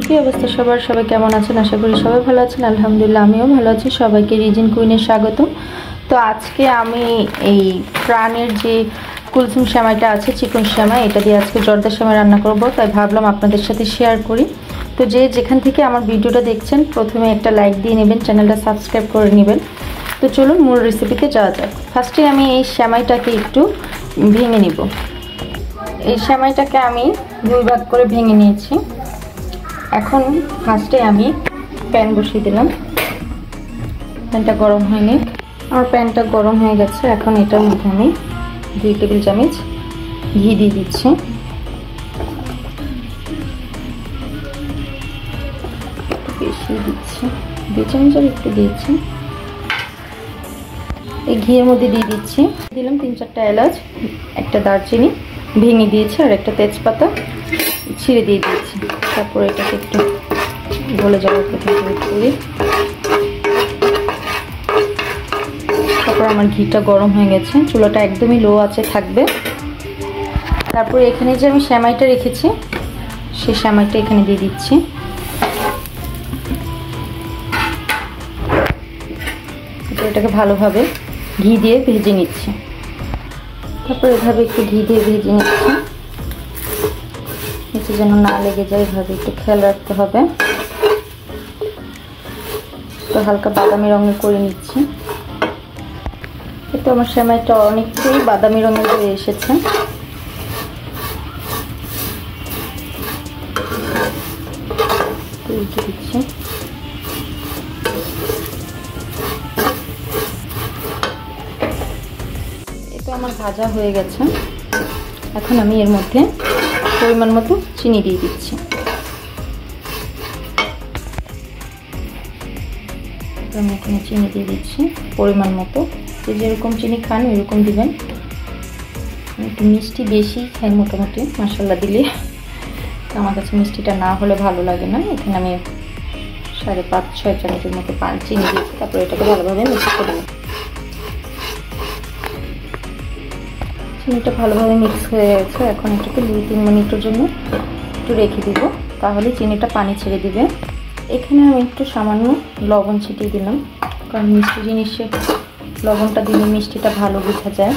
কি অবস্থা সবার, সবাই কেমন আছেন? আশা করি সবাই ভালো আছেন। আলহামদুলিল্লাহ আমিও ভালো আছি। সবাইকে রিজিন কুইনে স্বাগত। তো আজকে আমি এই প্রাণের যে কুলসুম সেমাইটা আছে, চিকন সেমাই, এটা দিয়ে আজকে জর্দা সেমাই রান্না করব, তাই ভাবলাম আপনাদের সাথে শেয়ার করি। তো যে যেখান থেকে আমার ভিডিওটা দেখছেন প্রথমে একটা লাইক দিয়ে নেবেন, চ্যানেলটা সাবস্ক্রাইব করে নেবেন। তো চলুন মূল রেসিপিতে যাওয়া যাক। ফার্স্টে আমি এই সেমাইটাকে একটু ভেঙে নিব। এই সেমাইটাকে আমি দুই ভাগ করে ভেঙে নিয়েছি। এখন ফার্স্টে আমি প্যান বসিয়ে দিলাম। প্যানটা গরম হয়নি, আমার প্যানটা গরম হয়ে গেছে। এখন এটার মধ্যে আমি 2 টেবিল চামচ ঘি দিয়ে দিচ্ছি। বেশি দিচ্ছি, 2 চামচের একটু দিয়েছি। এই ঘিয়ের মধ্যে দিয়ে দিচ্ছি, দিলাম 3-4টা এলাচ, একটা দারচিনি ভেঙে দিয়েছি, আর একটা তেজপাতা ছিঁড়ে দিয়ে দিয়েছি। তারপর এটাকে একটু গলে যাওয়ার পর্যন্ত ওয়েট করি। তারপর আমার ঘিটা গরম হয়ে গেছে, চুলাটা একদমই লো আছে থাকবে। তারপর এখানে যে আমি সেমাইটা রেখেছি সেই সেমাইটা এখানে দিয়ে দিচ্ছি। এটাকে ভালোভাবে ঘি দিয়ে ভেজে নিচ্ছি। তারপর এভাবে একটু ঘি দিয়ে ভেজে নিচ্ছি, নিচে যেন না লেগে যায়, এভাবে একটু খেয়াল রাখতে হবে। তো হালকা বাদামি রঙের করে নিচ্ছি। তো আমার সেমাইটা অনেকটাই বাদামি রঙের হয়ে এসেছে। উল্টে দিচ্ছি। এটা আমার ভাজা হয়ে গেছে। এখন আমি এর মধ্যে পরিমাণ মতো চিনি দিয়ে দিচ্ছি। আমি এখানে চিনি দিয়ে দিচ্ছি পরিমাণ মতো, যে যেরকম চিনি খান ওইরকম দিবেন। একটু মিষ্টি বেশি খাই মোটামুটি মশলা দিলে, আমার কাছে মিষ্টিটা না হলে ভালো লাগে না। এখানে আমি 5.5-6 চামচের মতো চিনি দিয়েছি। তারপর এটাকে ভালোভাবে মিক্স করে নেব। চিনিটা ভালোভাবে মিক্স হয়ে গেছে। এখন এটাকে 2-3 মিনিটের জন্য একটু রেখে দিব, তাহলে চিনিটা পানি ছেড়ে দিবে। এখানে আমি একটু সামান্য লবণ ছিটিয়ে দিলাম, কারণ মিষ্টি জিনিসে লবণটা দিলে মিষ্টিটা ভালো বোঝা যায়।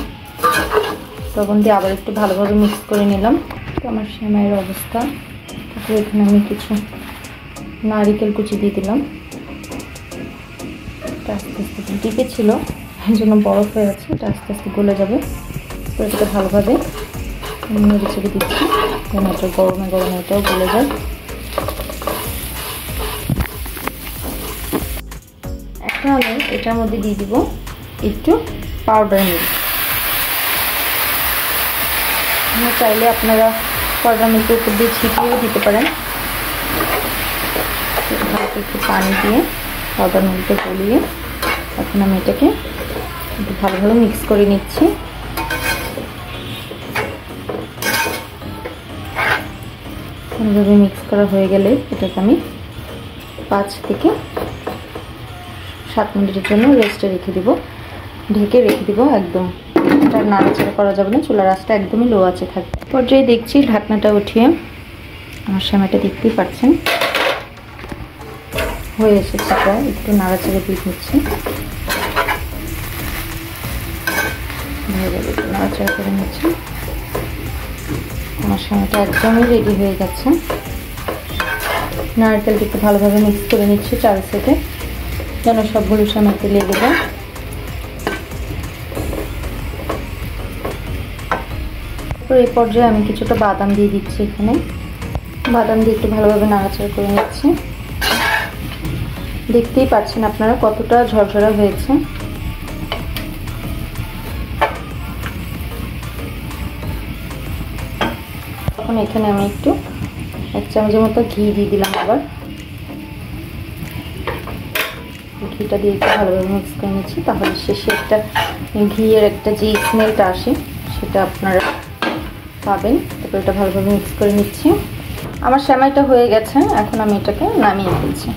লবণ দিয়ে আবার একটু ভালোভাবে মিক্স করে নিলাম। তো আমার সেমাইয়ের অবস্থা। তারপরে এখানে আমি কিছু নারিকেল কুচি দিয়ে দিলাম। এটা আস্তে আস্তে ডিপে ছিল, এই জন্য বরফ হয়ে আছে, এটা আস্তে আস্তে গলে যাবে। তো এটাকে ভালোভাবে নেড়ে চেড়ে দিচ্ছি, যেন এটা গরমে গরমে এটাও গলে যায়। এখন আমি এটার মধ্যে দিয়ে দিব একটু পাউডার মিল্ক। চাইলে আপনারা পাউডার মিল্কের উপর দিয়ে ছিটিয়েও দিতে পারেন। একটু পানি দিয়ে পাউডার মিল্কটা গলিয়ে এখন আমি এটাকে একটু ভালোভাবে মিক্স করে নিচ্ছি। ভালোভাবে মিক্স করা হয়ে গেলে এটাকে আমি 5 থেকে 7 মিনিটের জন্য রেস্টে রেখে দিব, ঢেকে রেখে দিব। একদম এটা নাড়াচাড়া করা যাবে না, চুলার আঁচটা একদমই লো আছে থাকবে। পর্যায়ে দেখছি ঢাকনাটা উঠিয়ে আমার সেমাইটা দেখতেই পাচ্ছেন হয়ে এসেছে প্রায়। একটু নাড়াচাড়া দিয়ে নিচ্ছি, একটু নাড়াচাড়া করে নিচ্ছি। আমার সেমাইটা একদমই রেডি হয়ে গেছে। নারকেলটা একটু ভালোভাবে মিক্স করে নিচ্ছি 4 সেকেন্ড, যেন সবগুলো সেমাইতে লেগে যায়। এই পর্যায়ে আমি কিছুটা বাদাম দিয়ে দিচ্ছি। এখানে বাদাম দিয়ে একটু ভালোভাবে নাড়াচাড়া করে নিচ্ছি। দেখতেই পাচ্ছেন আপনারা কতটা ঝরঝরা হয়েছে। এখন এখানে আমি একটু 1 চামচের মতো ঘি দিয়ে দিলাম। আবার ঘিটা দিয়ে একটু ভালোভাবে মিক্স করে নিচ্ছি, তাহলে শেষে একটা ঘিয়ের একটা যে স্মেলটা আসে সেটা আপনারা পাবেন। তারপর এটা ভালোভাবে মিক্স করে নিচ্ছি। আমার সেমাইটা হয়ে গেছে, এখন আমি এটাকে নামিয়ে ফেলছি।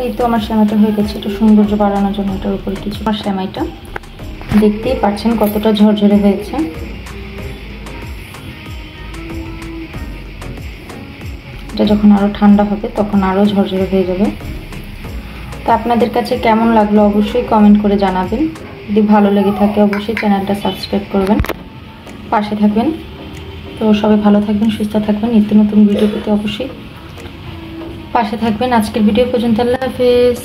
এই তো আমার সেমাইটা হয়ে গেছে। একটু সৌন্দর্য বাড়ানোর জন্য এটার উপরে কিছু, আমার সেমাইটা দেখতেই পাচ্ছেন কতটা ঝরঝরে হয়েছে। এটা যখন আরও ঠান্ডা হবে তখন আরও ঝরঝরে হয়ে যাবে। তো আপনাদের কাছে কেমন লাগলো অবশ্যই কমেন্ট করে জানাবেন। যদি ভালো লেগে থাকে অবশ্যই চ্যানেলটা সাবস্ক্রাইব করবেন, পাশে থাকবেন। তো সবাই ভালো থাকবেন, সুস্থ থাকবেন, নিত্য নতুন ভিডিও পেতে অবশ্যই পাশে থাকবেন। আজকের ভিডিও পর্যন্ত, আল্লাহ হাফেজ।